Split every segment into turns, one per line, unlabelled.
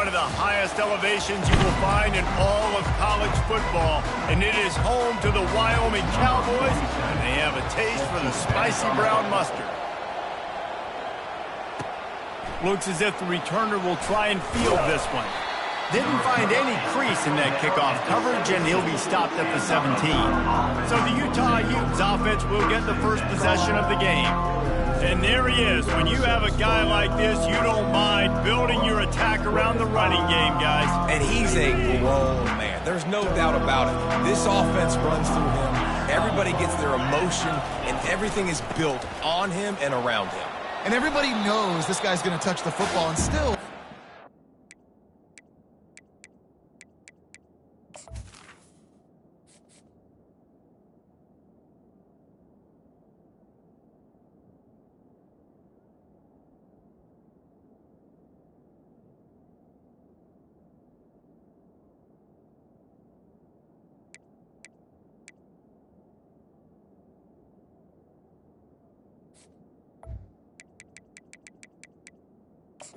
one of the highest elevations you will find in all of college football, and it is home to the Wyoming Cowboys, and they have a taste for the spicy brown mustard. Looks as if the returner will try and field this one. Didn't find any crease in that kickoff coverage, and he'll be stopped at the 17. So the Utah Utes offense will get the first possession of the game. And there he is. When you have a guy like this, you don't mind building your attack around the running game, guys.
And he's a grown man. There's no doubt about it. This offense runs through him. Everybody gets their emotion, and everything is built on him and around him.
And everybody knows this guy's going to touch the football, and still...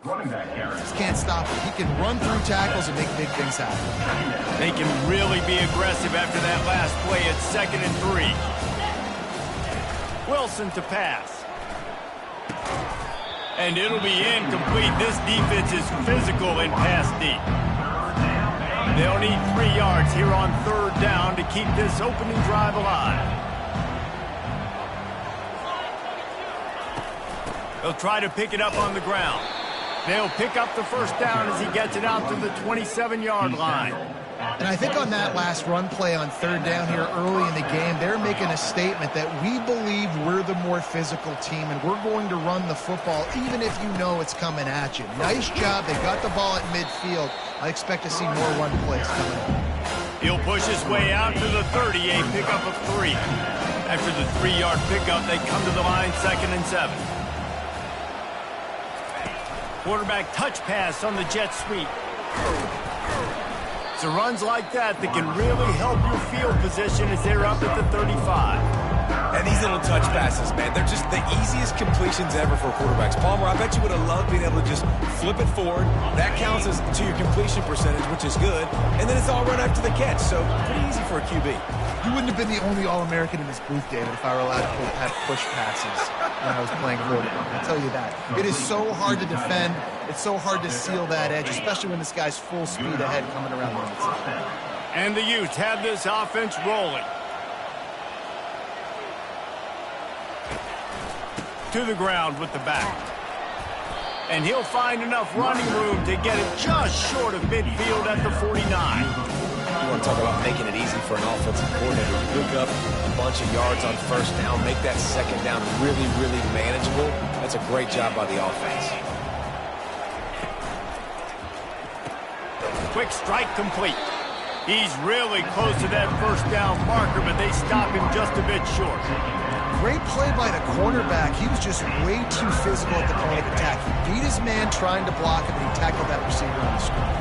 Running back carry.
Just can't stop him. He can run through tackles and make big things happen.
They can really be aggressive after that last play at 2nd and 3. Wilson to pass. And it'll be incomplete. This defense is physical and pass deep. They'll need 3 yards here on 3rd down to keep this opening drive alive. They'll try to pick it up on the ground. They'll pick up the first down as he gets it out to the 27-yard line.
And I think on that last run play on 3rd down here early in the game, they're making a statement that we believe we're the more physical team and we're going to run the football even if you know it's coming at you. Nice job. They got the ball at midfield. I expect to see more run plays coming.
He'll push his way out to the 30, a pickup of 3. After the 3-yard pickup, they come to the line 2nd and 7. Quarterback touch pass on the jet sweep. So runs like that can really help your field position as they're up at the 35.
And these little touch passes, man, they're just the easiest completions ever for quarterbacks. Palmer, I bet you would have loved being able to just flip it forward. That counts as to your completion percentage, which is good. And then it's all run after the catch, so pretty easy for a QB.
You wouldn't have been the only All-American in this booth, David, if I were allowed to have push passes when I was playing quarterback. I'll tell you that. It is so hard to defend. It's so hard to seal that edge, especially when this guy's full speed ahead coming around the inside.
And the Utes have this offense rolling. To the ground with the back. And he'll find enough running room to get it just short of midfield at the 49.
You want to talk about making it easy for an offensive coordinator. You pick up a bunch of yards on 1st down, make that 2nd down really, really manageable. That's a great job by the offense.
Quick strike complete. He's really close to that 1st down marker, but they stop him just a bit short.
Great play by the cornerback. He was just way too physical at the point of attack. He beat his man trying to block him, and he tackled that receiver on the screen.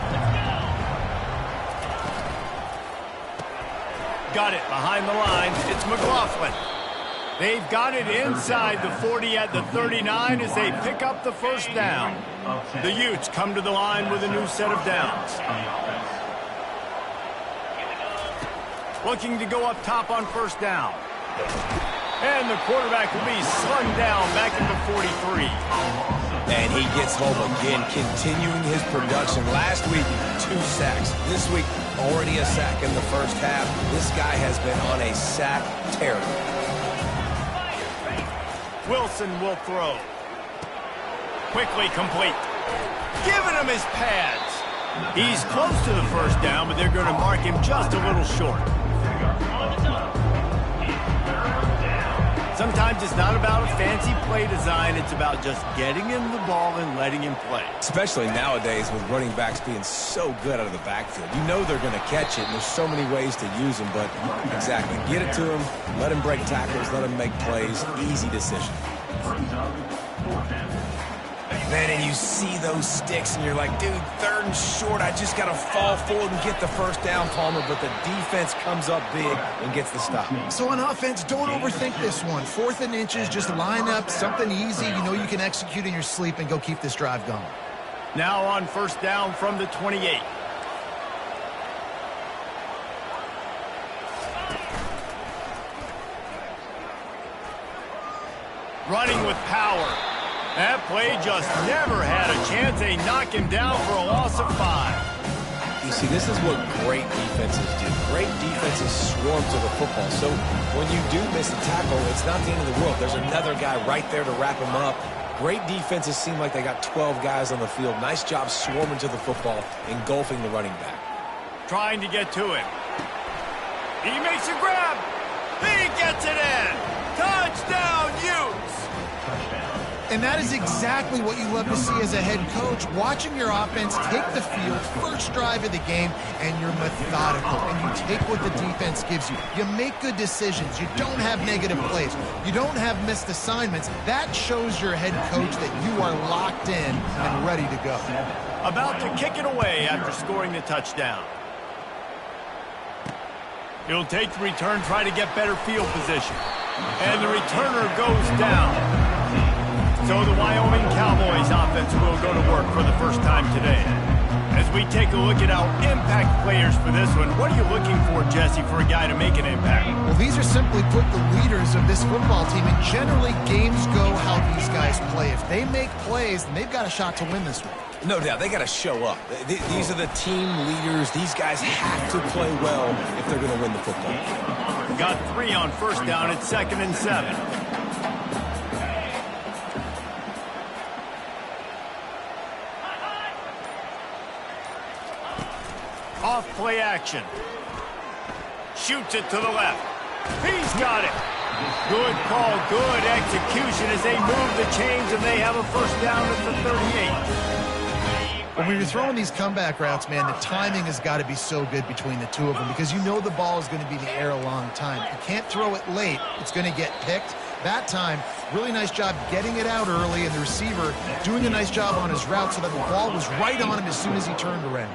Got it behind the line. It's McLaughlin. They've got it inside the 40 at the 39 as they pick up the 1st down. The Utes come to the line with a new set of downs. Looking to go up top on 1st down. And the quarterback will be slung down back at the 43.
And he gets home again, continuing his production. Last week, 2 sacks. This week, already a sack in the 1st half. This guy has been on a sack tear.
Wilson will throw. Quickly complete. Giving him his pads. He's close to the 1st down, but they're going to mark him just a little short. Sometimes it's not about a fancy play design. It's about just getting him the ball and letting him play.
Especially nowadays with running backs being so good out of the backfield. You know they're going to catch it, and there's so many ways to use them, but exactly. Get it to him, let him break tackles, let him make plays. Easy decision. Man, and you see those sticks, and you're like, dude, 3rd and short. I just got to fall forward and get the 1st down, Palmer, but the defense comes up big and gets the stop.
So on offense, don't overthink this one. 4th and inches, just line up, something easy you know you can execute in your sleep and go keep this drive going.
Now on first down from the 28. Running with power. That play just never had a chance. They knock him down for a loss of 5.
You see, this is what great defenses do. Great defenses swarm to the football. So when you do miss a tackle, it's not the end of the world. There's another guy right there to wrap him up. Great defenses seem like they got 12 guys on the field. Nice job swarming to the football, engulfing the running back.
Trying to get to him. He makes a grab. He gets it in. Touchdown, Utes.
And that is exactly what you love to see as a head coach, watching your offense take the field, first drive of the game, and you're methodical, and you take what the defense gives you. You make good decisions. You don't have negative plays. You don't have missed assignments. That shows your head coach that you are locked in and ready to go.
About to kick it away after scoring the touchdown. He'll take the return, try to get better field position. And the returner goes down. So the Wyoming Cowboys offense will go to work for the first time today. As we take a look at our impact players for this one, what are you looking for, Jesse, for a guy to make an impact?
Well, these are simply put the leaders of this football team, and generally games go how these guys play. If they make plays, then they've got a shot to win this one.
No doubt, they got to show up. These are the team leaders. These guys have to play well if they're going to win the football.
Got 3 on first down at 2nd and 7. Off play action. Shoots it to the left. He's got it. Good call, good execution as they move the chains and they have a first down at the 38.
When you're throwing these comeback routes, man, the timing has got to be so good between the two of them because you know the ball is going to be in the air a long time. You can't throw it late. It's going to get picked. That time, really nice job getting it out early, and the receiver doing a nice job on his route so that the ball was right on him as soon as he turned around.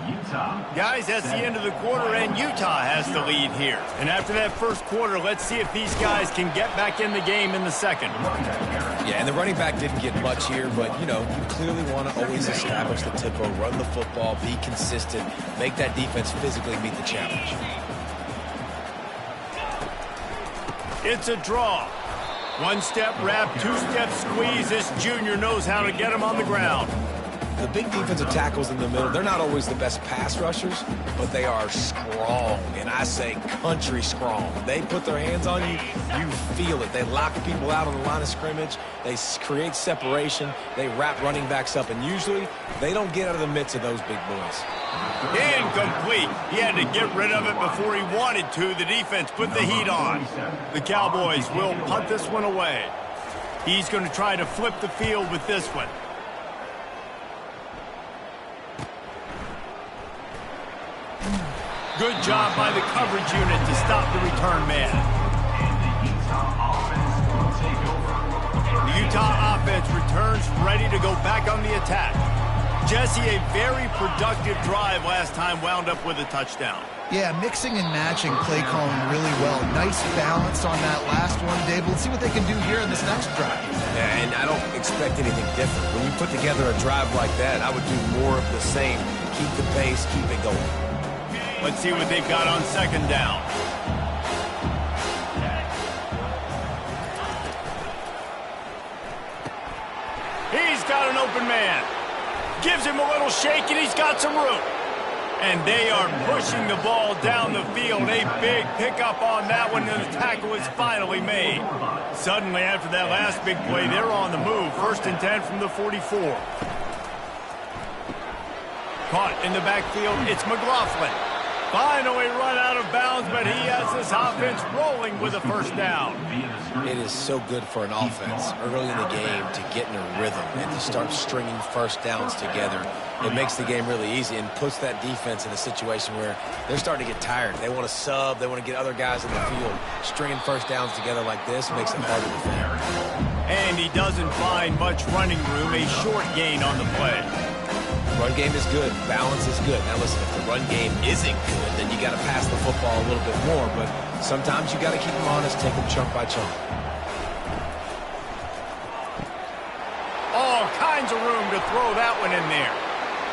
Guys, that's the end of the quarter, and Utah has the lead here. And after that first quarter, let's see if these guys can get back in the game in the second.
Yeah, and the running back didn't get much here, but, you know, you clearly want to always establish the tempo, run the football, be consistent, make that defense physically meet the challenge.
It's a draw. One-step wrap, two-step squeeze. This junior knows how to get him on the ground.
The big defensive tackles in the middle, they're not always the best pass rushers, but they are strong, and I say country strong. They put their hands on you, you feel it. They lock people out on the line of scrimmage. They create separation. They wrap running backs up, and usually they don't get out of the midst of those big boys.
Incomplete. He had to get rid of it before he wanted to. The defense put the heat on. The Cowboys will punt this one away. He's going to try to flip the field with this one. Good job by the coverage unit to stop the return man. The Utah offense returns ready to go back on the attack. Jesse, a very productive drive last time, wound up with a touchdown.
Yeah, mixing and matching play calling really well. Nice balance on that last one, Dave. Let's see what they can do here in this next drive.
Yeah, and I don't expect anything different. When you put together a drive like that, I would do more of the same. Keep the pace, keep it going.
Let's see what they've got on second down. He's got an open man. Gives him a little shake, and he's got some room. And they are pushing the ball down the field. A big pickup on that one, and the tackle is finally made. Suddenly, after that last big play, they're on the move. 1st and 10 from the 44. Caught in the backfield, it's McLaughlin. Finally run out of bounds, but he has this offense rolling with a first down.
It is so good for an offense early in the game to get in a rhythm and to start stringing first downs together. It makes the game really easy and puts that defense in a situation where they're starting to get tired. They want to sub. They want to get other guys in the field. Stringing first downs together like this makes it harder to defend.
And he doesn't find much running room. A short gain on the play.
Run game is good. Balance is good. Now listen, if the run game isn't good, then you got to pass the football a little bit more. But sometimes you got to keep them honest, take them chunk by chunk.
All kinds of room to throw that one in there.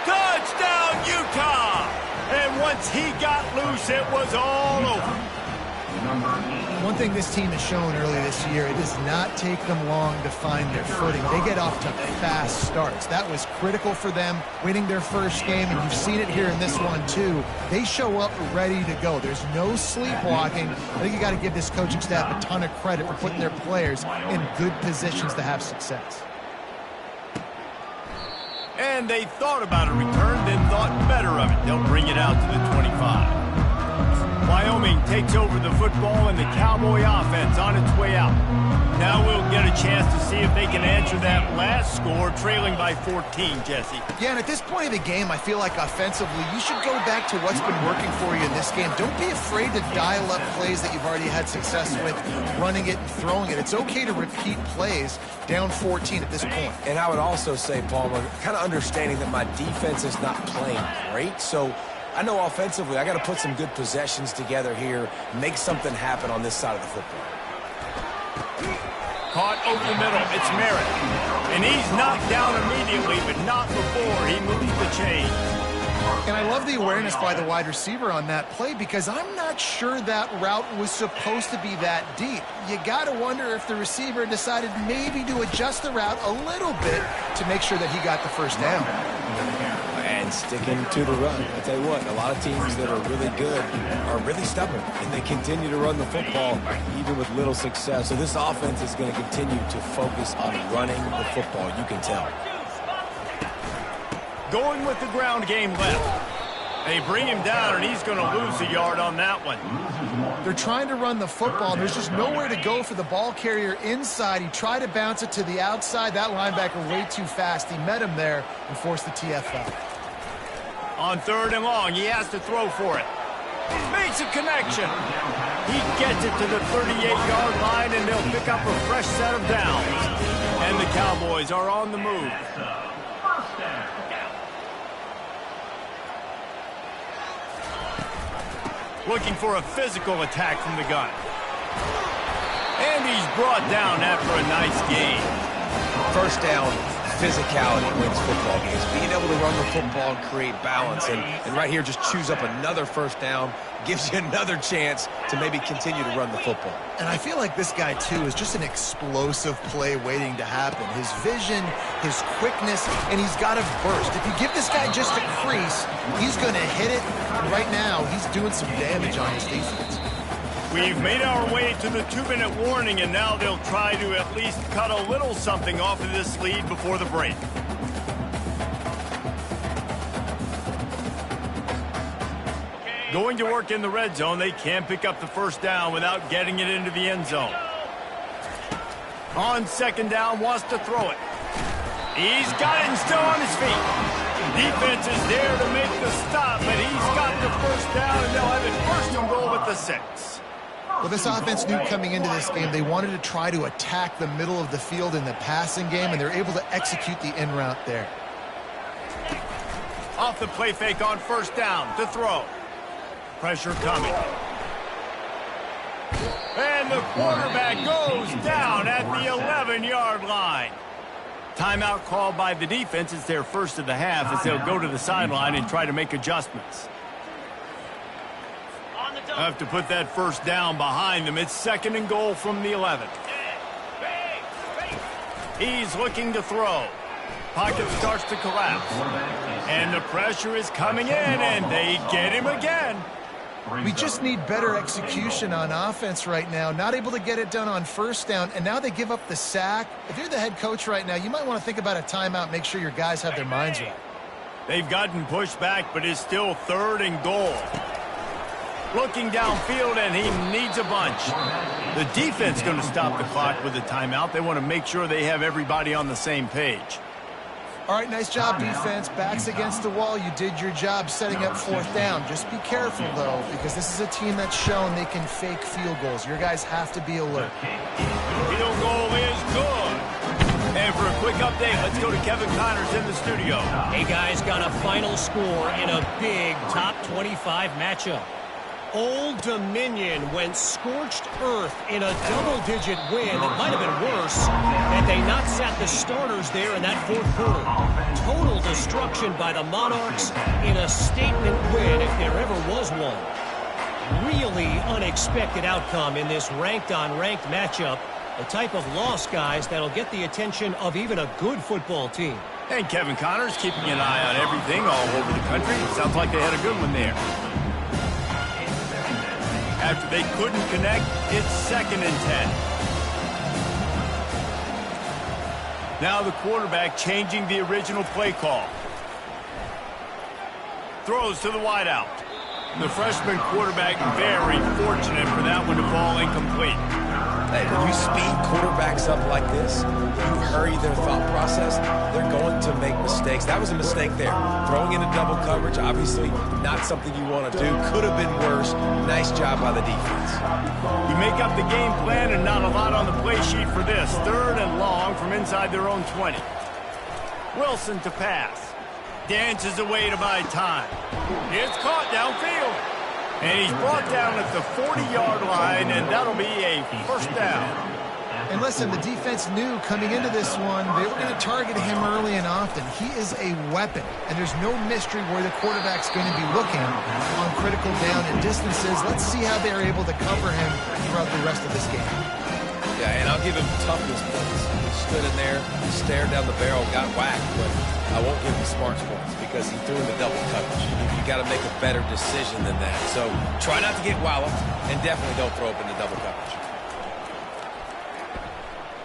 Touchdown, Utah! And once he got loose, it was all over.
One thing this team has shown early this year, it does not take them long to find their footing. They get off to fast starts. That was critical for them, winning their first game, and you've seen it here in this one too. They show up ready to go. There's no sleepwalking. I think you got to give this coaching staff a ton of credit for putting their players in good positions to have success.
And they thought about a return, then thought better of it. They'll bring it out to the 25. Wyoming takes over the football and the Cowboy offense on its way out. Now we'll get a chance to see if they can answer that last score, trailing by 14, Jesse.
Yeah, and at this point of the game, I feel like offensively, you should go back to what's been working for you in this game. Don't be afraid to dial up plays that you've already had success with, running it and throwing it. It's okay to repeat plays down 14 at this point.
And I would also say, Palmer, kind of understanding that my defense is not playing great, so I know offensively I got to put some good possessions together here, make something happen on this side of the football.
Caught over the middle. It's Merritt. And he's knocked down immediately, but not before he moves the chain.
And I love the awareness by the wide receiver on that play because I'm not sure that route was supposed to be that deep. You got to wonder if the receiver decided maybe to adjust the route a little bit to make sure that he got the first down.
And sticking to the run. I tell you what, a lot of teams that are really good are really stubborn, and they continue to run the football even with little success. So this offense is going to continue to focus on running the football, you can tell.
Going with the ground game left. They bring him down, and he's going to lose a yard on that one.
They're trying to run the football, and there's just nowhere to go for the ball carrier inside. He tried to bounce it to the outside. That linebacker way too fast. He met him there and forced the TFL.
On 3rd and long, he has to throw for it. Makes a connection. He gets it to the 38-yard line, and they'll pick up a fresh set of downs. And the Cowboys are on the move. Looking for a physical attack from the gun. And he's brought down after a nice gain.
First down, physicality wins football games. Being able to run the football and create balance. And right here, just choose up another first down, gives you another chance to maybe continue to run the football.
And I feel like this guy, too, is just an explosive play waiting to happen. His vision, his quickness, and he's got a burst. If you give this guy just a crease, he's going to hit it. And right now, he's doing some damage on his defense.
We've made our way to the 2-minute warning, and now they'll try to at least cut a little something off of this lead before the break. Going to work in the red zone, they can't pick up the first down without getting it into the end zone. On 2nd down, wants to throw it. He's got it and still on his feet. Defense is there to make the stop, but he's got the first down, and they'll have it 1st and goal at the 6.
Well, this offense knew coming into this game they wanted to try to attack the middle of the field in the passing game, and they're able to execute the in route there.
Off the play fake on 1st down to throw. Pressure coming. And the quarterback goes down at the 11-yard line. Timeout called by the defense. It's their first of the half as they'll go to the sideline and try to make adjustments. Have to put that first down behind them. It's 2nd and goal from the 11. He's looking to throw. Pocket starts to collapse. And the pressure is coming in, and they get him again.
We just need better execution on offense right now. Not able to get it done on 1st down, and now they give up the sack. If you're the head coach right now, you might want to think about a timeout, make sure your guys have their minds right.
They've gotten pushed back, but it's still 3rd and goal. Looking downfield, and he needs a bunch. The defense going to stop the clock with a timeout. They want to make sure they have everybody on the same page.
All right, nice job, defense. Backs against the wall. You did your job setting up 4th down. Just be careful, though, because this is a team that's shown they can fake field goals. Your guys have to be alert.
Field goal is good. And for a quick update, let's go to Kevin Connors in the studio.
Hey, guys, got a final score in a big top 25 matchup. Old Dominion went scorched earth in a double-digit win. It might have been worse had they not sat the starters there in that fourth quarter. Total destruction by the Monarchs in a statement win, if there ever was one. Really unexpected outcome in this ranked-on-ranked matchup. The type of loss, guys, that'll get the attention of even a good football team.
And Kevin Connors keeping an eye on everything all over the country. Sounds like they had a good one there. After they couldn't connect, it's 2nd and 10. Now the quarterback changing the original play call. Throws to the wideout. The freshman quarterback very fortunate for that one to fall incomplete.
Hey, when you speed quarterbacks up like this, you hurry their thought process, they're going to make mistakes. That was a mistake there. Throwing into double coverage, obviously not something you want to do. Could have been worse. Nice job by the defense.
You make up the game plan and not a lot on the play sheet for this. 3rd and long from inside their own 20. Wilson to pass. Dances away to buy time. It's caught downfield. And he's brought down at the 40-yard line, and that'll be a first down.
And listen, the defense knew coming into this one, they were going to target him early and often. He is a weapon, and there's no mystery where the quarterback's going to be looking on critical down and distances. Let's see how they're able to cover him throughout the rest of this game.
Yeah, and I'll give him toughness points. He stood in there, stared down the barrel, got whacked, but I won't give him smarts points because he threw in the double coverage. You got to make a better decision than that. So try not to get walloped, and definitely don't throw up in the double coverage.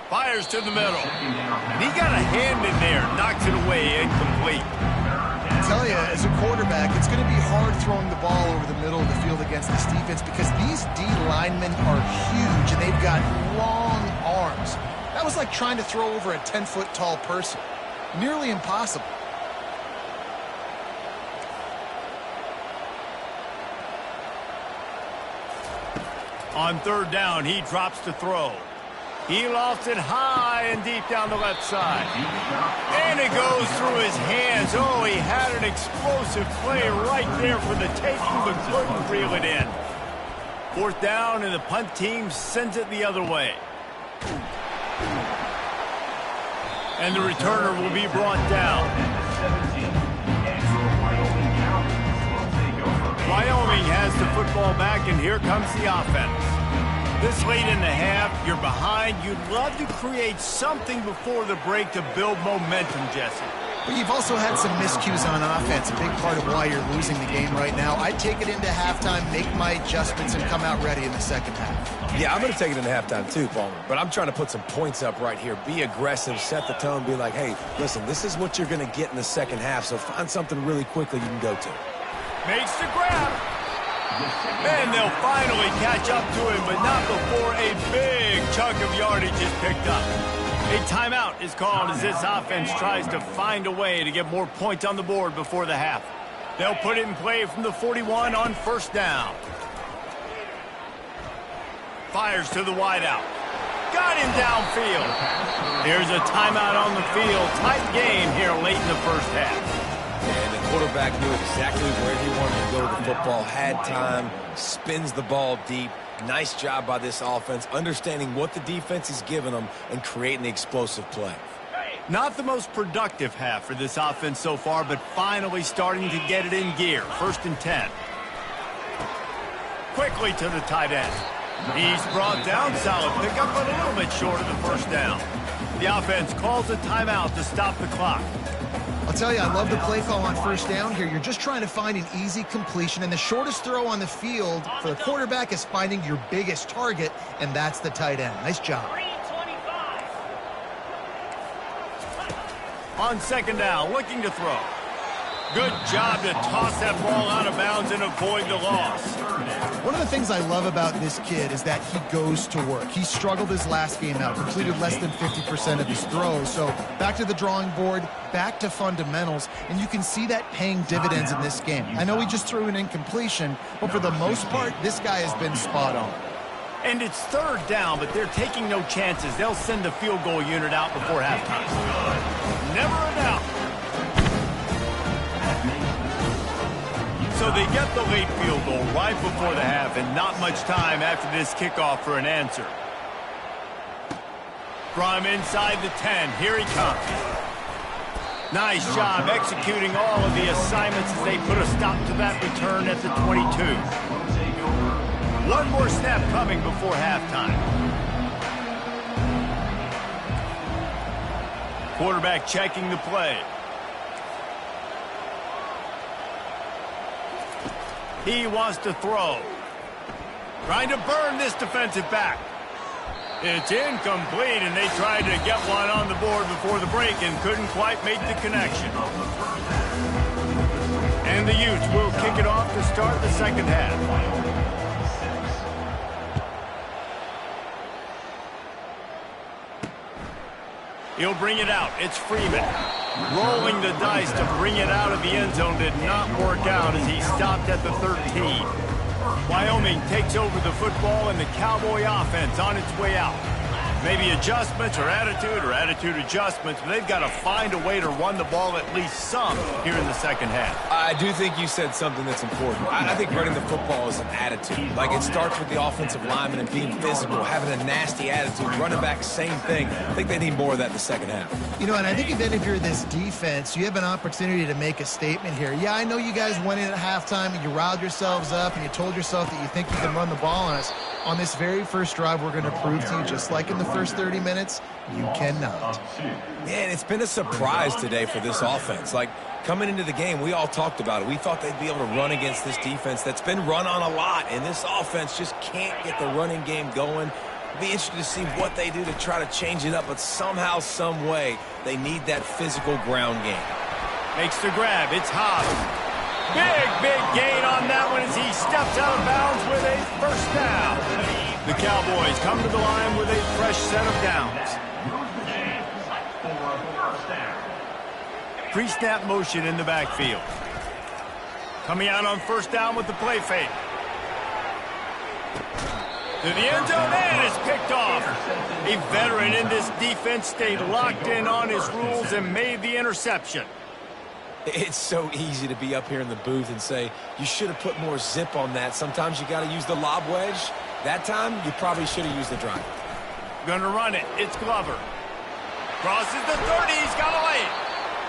Fires to the middle. And he got a hand in there, knocks it away, incomplete.
I tell you, as a quarterback, it's going to be hard throwing the ball over the middle of the field against this defense because these D linemen are huge and they've got long arms. That was like trying to throw over a 10-foot tall person. Nearly impossible.
On 3rd down, he drops to throw. He lofts it high and deep down the left side. And it goes through his hands. Oh, he had an explosive play right there for the taking, but couldn't reel it in. 4th down, and the punt team sends it the other way. And the returner will be brought down. Wyoming has the football back, and here comes the offense. This late in the half, you're behind. You'd love to create something before the break to build momentum, Jesse.
But you've also had some miscues on offense, a big part of why you're losing the game right now. I'd take it into halftime, make my adjustments, and come out ready in the second half.
Yeah, I'm going to take it into halftime too, Palmer. But I'm trying to put some points up right here. Be aggressive, set the tone, be like, hey, listen, this is what you're going to get in the second half, so find something really quickly you can go to.
Makes the grab. And they'll finally catch up to him, but not before a big chunk of yardage is picked up. A timeout is called as this offense tries to find a way to get more points on the board before the half. They'll put it in play from the 41 on 1st down. Fires to the wideout. Got him downfield. There's a timeout on the field. Tight game here late in the first half.
And the quarterback knew exactly where he wanted to go with the football, had time, spins the ball deep. Nice job by this offense, understanding what the defense is giving them and creating the explosive play.
Not the most productive half for this offense so far, but finally starting to get it in gear. 1st and 10. Quickly to the tight end. He's brought down, solid pickup, but a little bit short of the 1st down. The offense calls a timeout to stop the clock.
I'll tell you, I love the play call on 1st down here. You're just trying to find an easy completion, and the shortest throw on the field for the quarterback is finding your biggest target, and that's the tight end. Nice job.
On 2nd down, looking to throw. Good job to toss that ball out of bounds and avoid the loss.
One of the things I love about this kid is that he goes to work. He struggled his last game out, completed less than 50% of his throws. So back to the drawing board, back to fundamentals, and you can see that paying dividends in this game. I know he just threw an incompletion, but for the most part, this guy has been spot on.
And it's 3rd down, but they're taking no chances. They'll send the field goal unit out before halftime. Never a doubt. So So they get the late field goal right before the half and not much time after this kickoff for an answer. From inside the 10, here he comes. Nice job executing all of the assignments as they put a stop to that return at the 22. One more snap coming before halftime. Quarterback checking the play. He wants to throw. Trying to burn this defensive back. It's incomplete, and they tried to get one on the board before the break and couldn't quite make the connection. And the Utes will kick it off to start the second half. He'll bring it out. It's Freeman. Rolling the dice to bring it out of the end zone did not work out as he stopped at the 13. Wyoming takes over the football and the Cowboy offense on its way out. Maybe adjustments or attitude adjustments, but they've got to find a way to run the ball at least some here in the second half.
I do think you said something that's important. I think running the football is an attitude. Like, it starts with the offensive lineman and being physical, having a nasty attitude. Running back, same thing. I think they need more of that in the second half.
You know, and I think if you're this defense, you have an opportunity to make a statement here. Yeah, I know you guys went in at halftime and you riled yourselves up and you told yourself that you think you can run the ball on us. On this very first drive, we're going to prove to you, just like in the first 30 minutes, you cannot.
Man, it's been a surprise today for this offense. Like, coming into the game, we all talked about it. We thought they'd be able to run against this defense that's been run on a lot, and this offense just can't get the running game going. It'll be interesting to see what they do to try to change it up, but somehow, some way, they need that physical ground game.
Makes the grab. It's Hobbs. Big gain on that one as he steps out of bounds with a first down. The Cowboys come to the line with a fresh set of downs. Pre-snap motion in the backfield. Coming out on first down with the play fake. To the end zone, and it's picked off. A veteran in this defense stayed locked in on his rules and made the interception.
It's so easy to be up here in the booth and say, you should have put more zip on that. Sometimes you got to use the lob wedge. That time, you probably should have used the drive.
Gonna run it. It's Glover. Crosses the 30. He's got to lay it.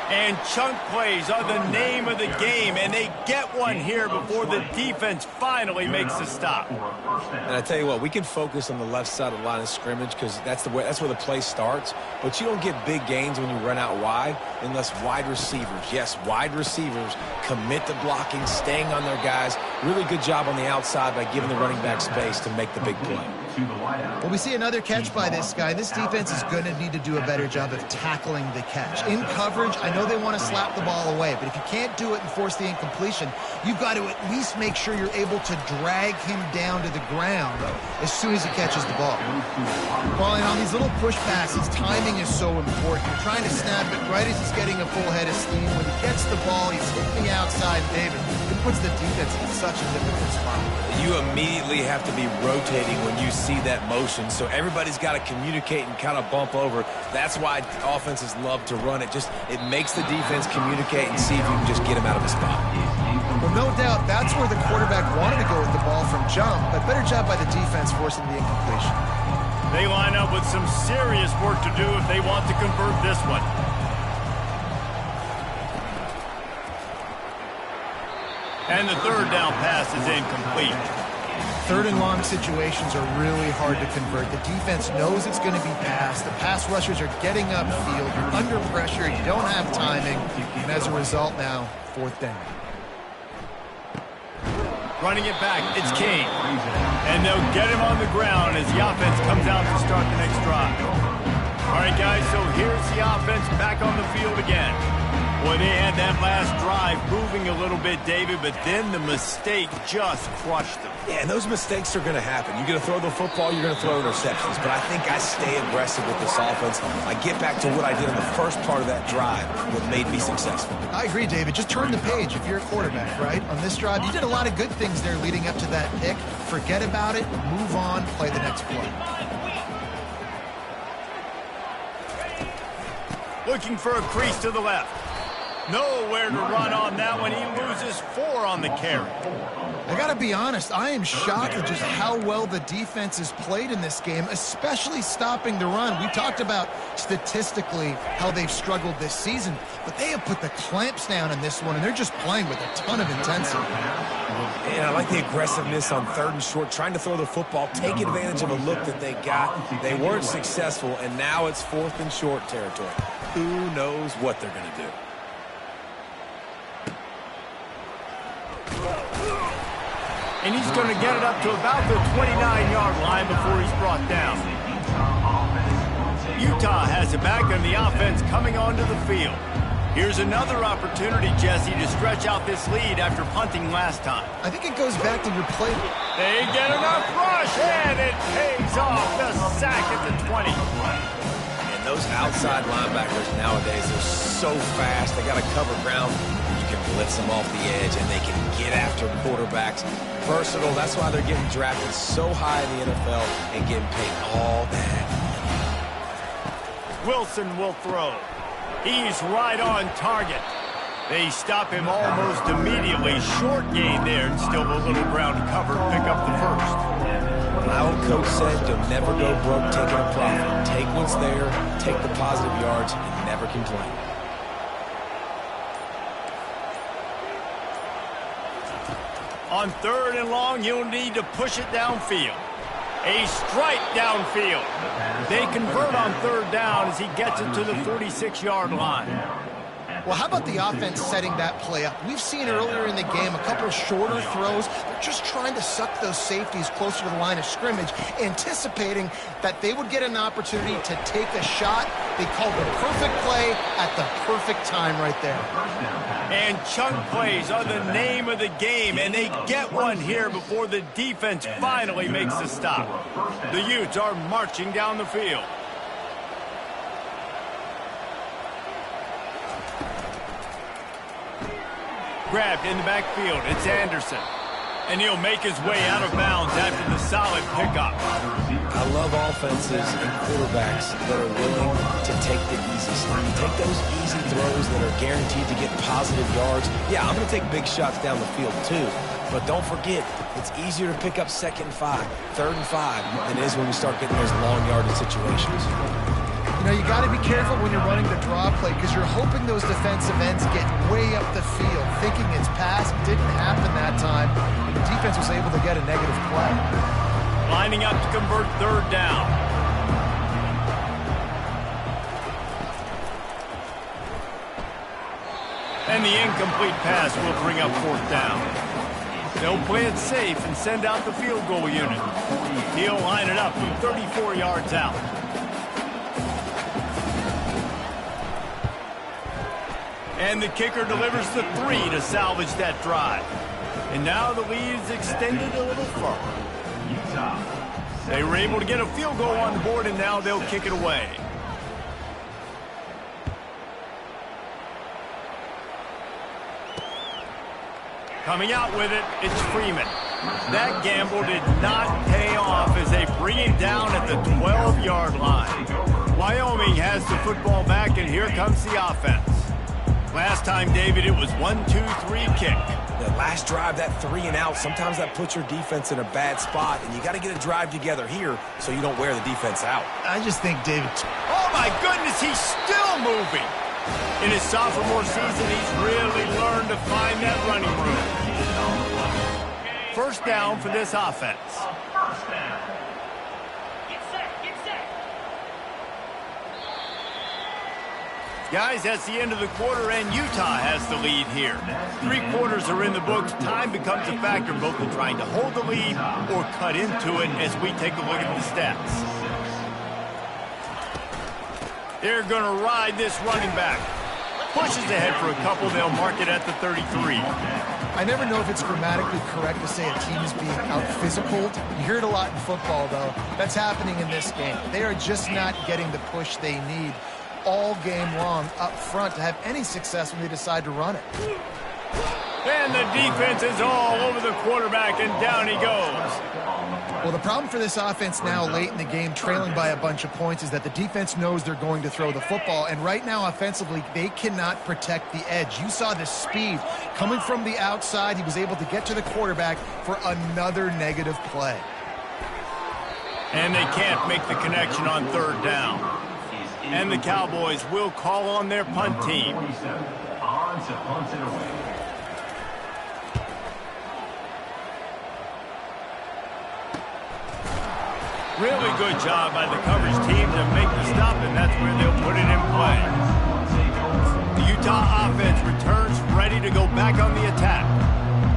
And chunk plays are the name of the game, and they get one here before the defense finally makes the stop.
And I tell you what, we can focus on the left side of the line of scrimmage because that's where the play starts. But you don't get big gains when you run out wide unless wide receivers, yes, wide receivers, commit to blocking, staying on their guys. Really good job on the outside by giving the running back space to make the big play.
Well, we see another catch by this guy. This defense is going to need to do a better job of tackling the catch. In coverage, I know they want to slap the ball away, but if you can't do it and force the incompletion, you've got to at least make sure you're able to drag him down to the ground as soon as he catches the ball. Well, and on these little push passes, timing is so important. You're trying to snap it right as he's getting a full head of steam. When he gets the ball, he's hitting the outside, David. It puts the defense in such a difficult spot.
You immediately have to be rotating when you see that motion, so everybody's got to communicate and kind of bump over. That's why offenses love to run it. It makes the defense communicate and see if you can just get him out of a spot.
Well, no doubt that's where the quarterback wanted to go with the ball from jump, but better job by the defense forcing the incompletion.
They line up with some serious work to do if they want to convert this one. And the third down pass is incomplete.
Third and long situations are really hard to convert. The defense knows it's going to be passed. The pass rushers are getting upfield. You're under pressure. You don't have timing. And as a result now, fourth down.
Running it back, it's King. And they'll get him on the ground as the offense comes out to start the next drive. All right, guys, so here's the offense back on the field again. Boy, they had that last drive moving a little bit, David, but then the mistake just crushed them.
Yeah, and those mistakes are going to happen. You're going to throw the football, you're going to throw interceptions. But I think I stay aggressive with this offense. I get back to what I did in the first part of that drive, what made me successful.
I agree, David. Just turn the page if you're a quarterback, right? On this drive, you did a lot of good things there leading up to that pick. Forget about it, move on, play the next play.
Looking for a crease to the left. Nowhere to run on that one. He loses 4 on the carry.
I got to be honest, I am shocked at just how well the defense has played in this game, especially stopping the run. We talked about statistically how they've struggled this season, but they have put the clamps down in this one, and they're just playing with a ton of intensity.
And I like the aggressiveness on 3rd and short, trying to throw the football, take advantage of a look that they got. They weren't successful, and now it's 4th and short territory. Who knows what they're going to do?
And he's going to get it up to about the 29-yard line before he's brought down. Utah has it back, and the offense coming onto the field. Here's another opportunity, Jesse, to stretch out this lead after punting last time.
I think it goes back to your play.
They get enough rush, and it pays off. The sack at the 20.
And those outside linebackers nowadays are so fast. They got to cover ground. You can blitz them off the edge, and they can get after quarterbacks. Versatile. That's why they're getting drafted so high in the NFL and getting paid all that.
Wilson will throw. He's right on target. They stop him almost immediately. Short gain there, and still a little ground cover. Pick up the first.
My old coach said, you'll never go broke taking a profit. Take what's there, take the positive yards, and never complain.
On 3rd and long, you'll need to push it downfield. A strike downfield. They convert on 3rd down as he gets it to the 46-yard line.
Well, how about the offense setting that play up? We've seen earlier in the game a couple of shorter throws. They're just trying to suck those safeties closer to the line of scrimmage, anticipating that they would get an opportunity to take a shot. They called the perfect play at the perfect time right there.
And chunk plays are the name of the game, and they get one here before the defense finally makes the stop. The Utes are marching down the field. Grabbed in the backfield. It's Anderson. And he'll make his way out of bounds after the solid pickup.
I love offenses and quarterbacks that are willing to take the easy stuff. Take those easy throws that are guaranteed to get positive yards. Yeah, I'm going to take big shots down the field too. But don't forget, it's easier to pick up 2nd and 5, 3rd and 5 than it is when we start getting those long yardage situations.
You know, you got to be careful when you're running the draw play because you're hoping those defensive ends get way up the field, thinking it's pass. Didn't happen that time. The defense was able to get a negative play.
Lining up to convert 3rd down. And the incomplete pass will bring up 4th down. They'll play it safe and send out the field goal unit. He'll line it up from 34 yards out. And the kicker delivers the 3 to salvage that drive. And now the lead is extended a little further. They were able to get a field goal on the board, and now they'll kick it away. Coming out with it, it's Freeman. That gamble did not pay off as they bring it down at the 12-yard line. Wyoming has the football back, and here comes the offense. Last time, David, it was 1-2-3 kick.
That last drive, that 3 and out, sometimes that puts your defense in a bad spot, and you got to get a drive together here so you don't wear the defense out.
I just think, David...
Oh, my goodness, he's still moving. In his sophomore season, he's really learned to find that running room. 1st down for this offense. Guys, that's the end of the quarter, and Utah has the lead here. 3 quarters are in the books. Time becomes a factor both in trying to hold the lead or cut into it as we take a look at the stats. They're going to ride this running back. Pushes ahead for a couple. They'll mark it at the 33.
I never know if it's grammatically correct to say a team is being out-physicaled. You hear it a lot in football, though. That's happening in this game. They are just not getting the push they need all game long up front to have any success when they decide to run it.
And the defense is all over the quarterback, and down he goes.
Well, the problem for this offense now late in the game, trailing by a bunch of points, is that the defense knows they're going to throw the football. And right now, offensively, they cannot protect the edge. You saw the speed coming from the outside. He was able to get to the quarterback for another negative play.
And they can't make the connection on third down. And the Cowboys will call on their punt team.
On to punt it away.
Really good job by the coverage team to make the stop, and that's where they'll put it in play. The Utah offense returns ready to go back on the attack.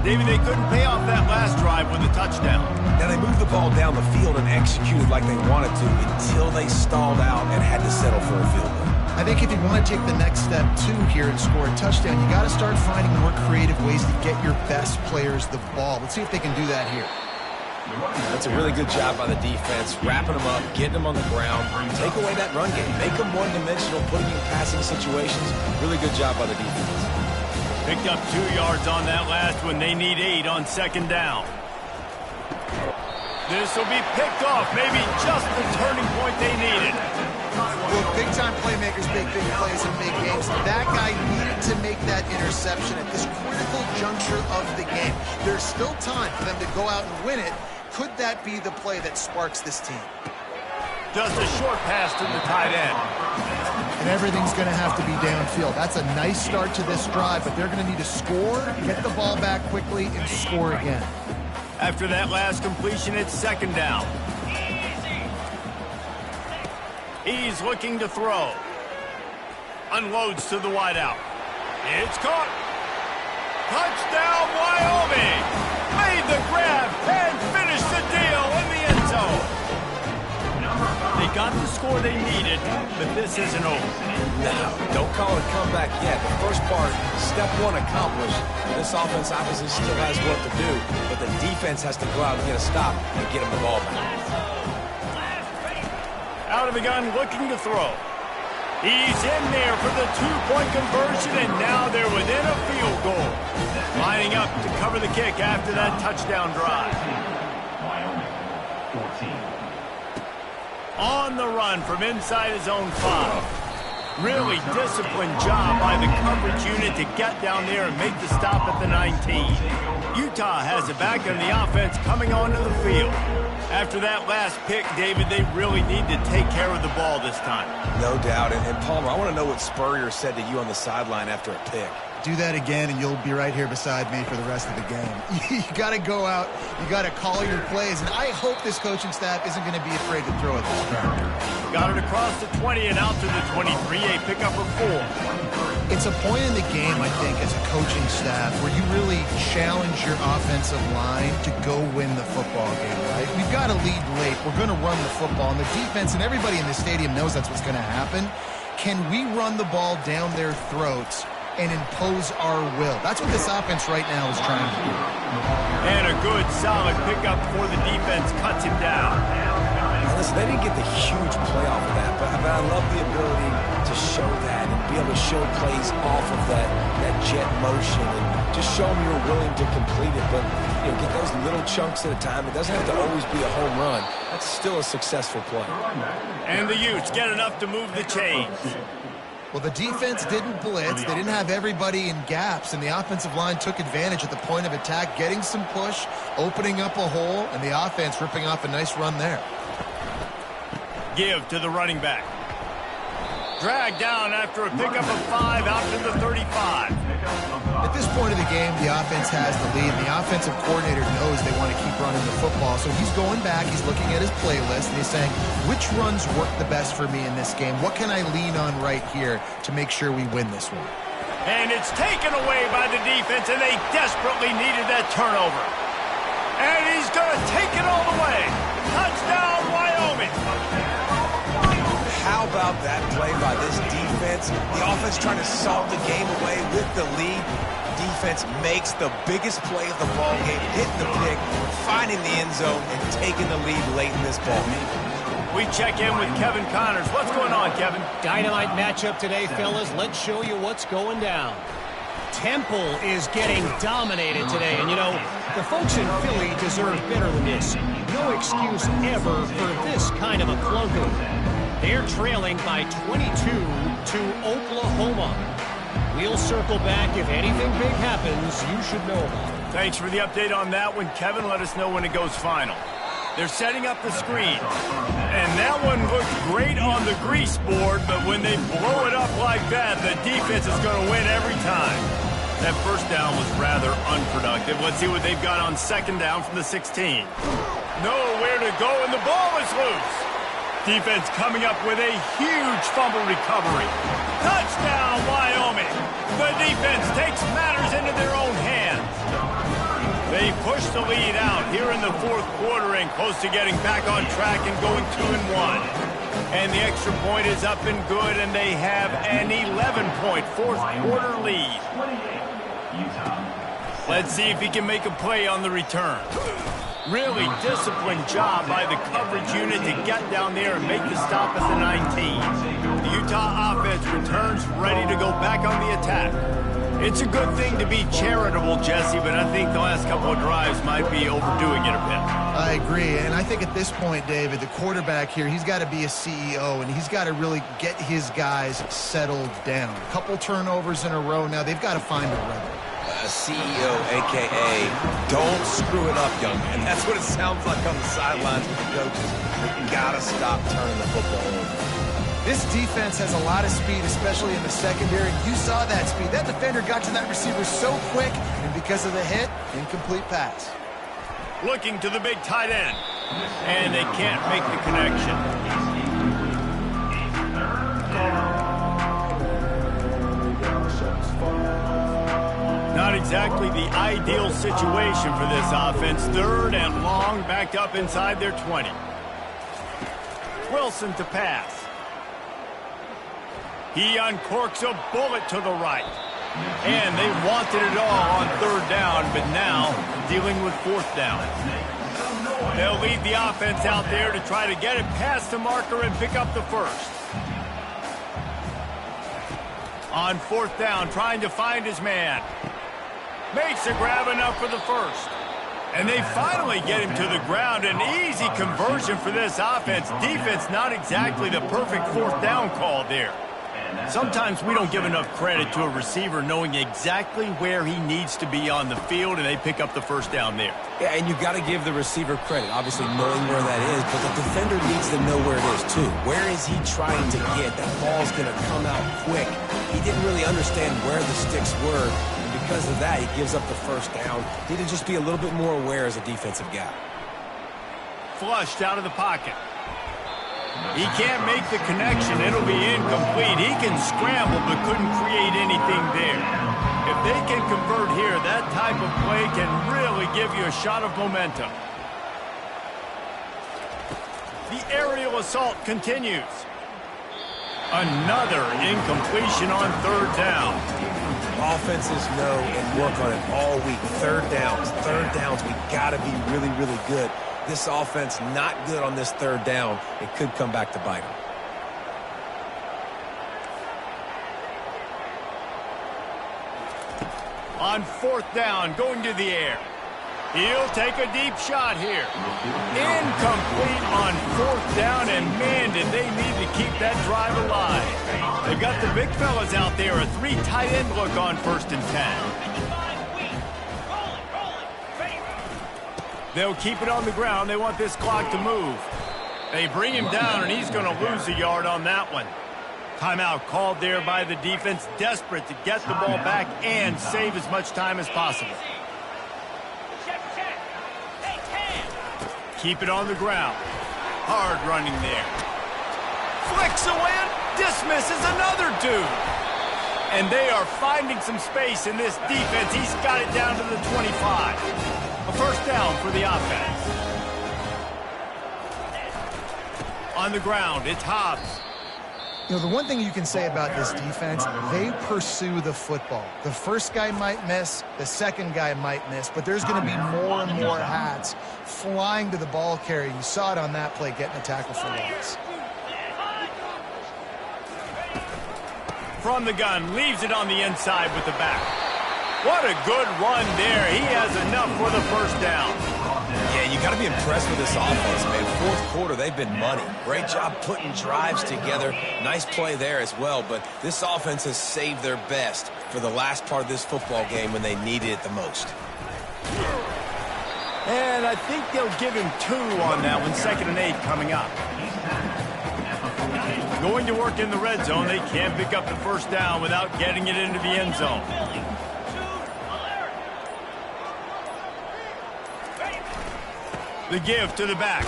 David, they couldn't pay off that last drive with a touchdown.
Now, they moved the ball down the field and executed like they wanted to until they stalled out and had to settle for a field goal.
I think if you want to take the next step, too, here and score a touchdown, you got to start finding more creative ways to get your best players the ball. Let's see if they can do that here.
That's a really good job by the defense, wrapping them up, getting them on the ground. Take away that run game. Make them one-dimensional, putting you in passing situations. Really good job by the defense.
Picked up 2 yards on that last one. They need 8 on second down. This will be picked off. Maybe just the turning point they needed.
Well, big-time playmakers make big plays in big games. That guy needed to make that interception at this critical juncture of the game. There's still time for them to go out and win it. Could that be the play that sparks this team?
Just a short pass to the tight end.
And everything's going to have to be downfield. That's a nice start to this drive, but they're going to need to score, get the ball back quickly, and score again.
After that last completion, it's second down. He's looking to throw. Unloads to the wideout. It's caught. Touchdown, Wyoming! Made the grab and finished the deal in the end zone. They got the score they needed, but this isn't over.
No, don't call it a comeback yet. The first part, step one accomplished. This offense obviously still has work to do, but the defense has to go out and get a stop and get them the ball back.
Out of the gun, looking to throw. He's in there for the two-point conversion, and now they're within a field goal. Lining up to cover the kick after that touchdown drive.
Wyoming, 14.
On the run from inside his own 5. Really disciplined job by the coverage unit to get down there and make the stop at the 19. Utah has it back, and the offense coming onto the field. After that last pick, David, they really need to take care of the ball this time.
No doubt. And Palmer, I want to know what Spurrier said to you on the sideline after a pick.
Do that again, and you'll be right here beside me for the rest of the game. You got to go out. You got to call your plays, and I hope this coaching staff isn't going to be afraid to throw it this time.
Got it across the 20 and out to the 23, a pickup of 4.
It's a point in the game, I think, as a coaching staff where you really challenge your offensive line to go win the football game, right? We've got to lead late. We're going to run the football, and the defense and everybody in the stadium knows that's what's going to happen. Can we run the ball down their throats and impose our will? That's what this offense right now is trying to do.
And a good, solid pickup for the defense cuts him down.
Listen, they didn't get the huge play off of that, but I love the ability to show that and be able to show plays off of that jet motion and just show them you're willing to complete it. But, you know, get those little chunks at a time. It doesn't have to always be a home run. That's still a successful play.
And the Utes get enough to move the chains.
Well, the defense didn't blitz. They didn't have everybody in gaps, and the offensive line took advantage at the point of attack, getting some push, opening up a hole, and the offense ripping off a nice run there.
Give to the running back. Dragged down after a pickup of 5 out to the 35.
At this point of the game, the offense has the lead, and the offensive coordinator knows they want to keep running the football. So he's going back, he's looking at his playlist, and he's saying, which runs work the best for me in this game? What can I lean on right here to make sure we win this one?
And it's taken away by the defense, and they desperately needed that turnover. And he's going to take it all the way. Touchdown, Wyoming.
How about that play by this defense? The offense trying to salt the game away with the lead. Defense makes the biggest play of the ball game, hitting the pick, finding the end zone, and taking the lead late in this ball game.
We check in with Kevin Connors. What's going on, Kevin?
Dynamite matchup today, fellas. Let's show you what's going down. Temple is getting dominated today. And, you know, the folks in Philly deserve better than this. No excuse ever for this kind of a clunker. They're trailing by 22 to Oklahoma. We'll circle back. If anything big happens, you should know about it.
Thanks for the update on that one, Kevin. Let us know when it goes final. They're setting up the screen. And that one looked great on the grease board, but when they blow it up like that, the defense is going to win every time. That first down was rather unproductive. Let's see what they've got on second down from the 16. Nowhere to go, and the ball is loose. Defense coming up with a huge fumble recovery. Touchdown, Wyoming. The defense takes matters into their own hands. They push the lead out here in the fourth quarter and close to getting back on track and going 2-1. And the extra point is up and good, and they have an 11-point fourth quarter lead. Let's see if he can make a play on the return. Really disciplined job by the coverage unit to get down there and make the stop at the 19. The Utah offense returns ready to go back on the attack. It's a good thing to be charitable, Jesse, but I think the last couple of drives might be overdoing it a bit.
I agree, and I think at this point, David, the quarterback here, he's got to be a CEO, and he's got to really get his guys settled down. A couple turnovers in a row now. They've got to find a rhythm.
CEO, a.k.a. don't screw it up, young man. That's what it sounds like on the sidelines with the coaches. You got to stop turning the football over.
This defense has a lot of speed, especially in the secondary. You saw that speed. That defender got to that receiver so quick, and because of the hit, incomplete pass.
Looking to the big tight end, and they can't make the connection. Not exactly the ideal situation for this offense. Third and long, backed up inside their 20. Wilson to pass. He uncorks a bullet to the right. And they wanted it all on third down, but now dealing with fourth down. They'll lead the offense out there to try to get it past the marker and pick up the first. On fourth down, trying to find his man. Makes a grab enough for the first. And they finally get him to the ground. An easy conversion for this offense. Defense not exactly the perfect fourth down call there. Sometimes we don't give enough credit to a receiver knowing exactly where he needs to be on the field, and they pick up the first down there.
Yeah, and you got to give the receiver credit, obviously knowing where that is, but the defender needs to know where it is too. Where is he trying to get? That ball's going to come out quick. He didn't really understand where the sticks were, and because of that, he gives up the first down. Need to just be a little bit more aware as a defensive guy.
Flushed out of the pocket. He can't make the connection. It'll be incomplete. He can scramble but couldn't create anything there. If they can convert here, that type of play can really give you a shot of momentum. The aerial assault continues. Another incompletion on third down.
Offenses know and work on it all week. Third downs. We got to be really, really good. This offense not good on this third down. It could come back to bite them.
On fourth down, going to the air. He'll take a deep shot here. Incomplete on fourth down, and man, did they need to keep that drive alive. They've got the big fellas out there, a 3 tight end look on 1st and 10. They'll keep it on the ground. They want this clock to move. They bring him down, and he's going to lose a yard on that one. Timeout called there by the defense, desperate to get the ball back and save as much time as possible. Keep it on the ground. Hard running there. Flicks away and dismisses another dude. And they are finding some space in this defense. He's got it down to the 25. A first down for the offense. On the ground, it's Hobbs.
You know, the one thing you can say about this defense, they pursue the football. The first guy might miss, the second guy might miss, but there's going to be more and more hats flying to the ball carrier. You saw it on that play, getting a tackle for loss.
From the gun, leaves it on the inside with the back. What a good run there. He has enough for the first down.
Yeah, you got to be impressed with this offense, man. Fourth quarter, they've been money. Great job putting drives together. Nice play there as well, but this offense has saved their best for the last part of this football game when they needed it the most.
And I think they'll give him 2 on that one. 2nd and 8 coming up. Going to work in the red zone. They can't pick up the first down without getting it into the end zone. The give to the back.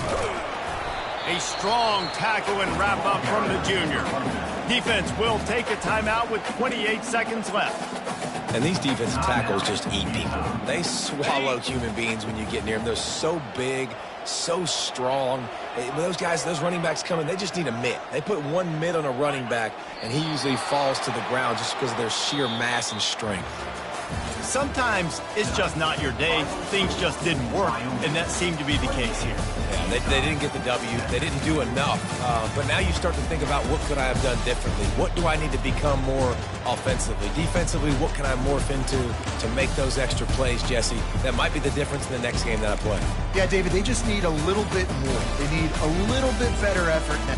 A strong tackle and wrap up from the junior. Defense will take a timeout with 28 seconds left.
And these defensive tackles just eat people. They swallow human beings when you get near them. They're so big, so strong. When those guys, those running backs come in, they just need a mitt. They put one mitt on a running back, and he usually falls to the ground just because of their sheer mass and strength.
Sometimes it's just not your day. Things just didn't work, and that seemed to be the case here.
Yeah, they didn't get the W. They didn't do enough. But now you start to think about what could I have done differently? What do I need to become more offensively? Defensively, what can I morph into to make those extra plays, Jesse? That might be the difference in the next game that I play.
Yeah, David, they just need a little bit more. They need a little bit better effort now.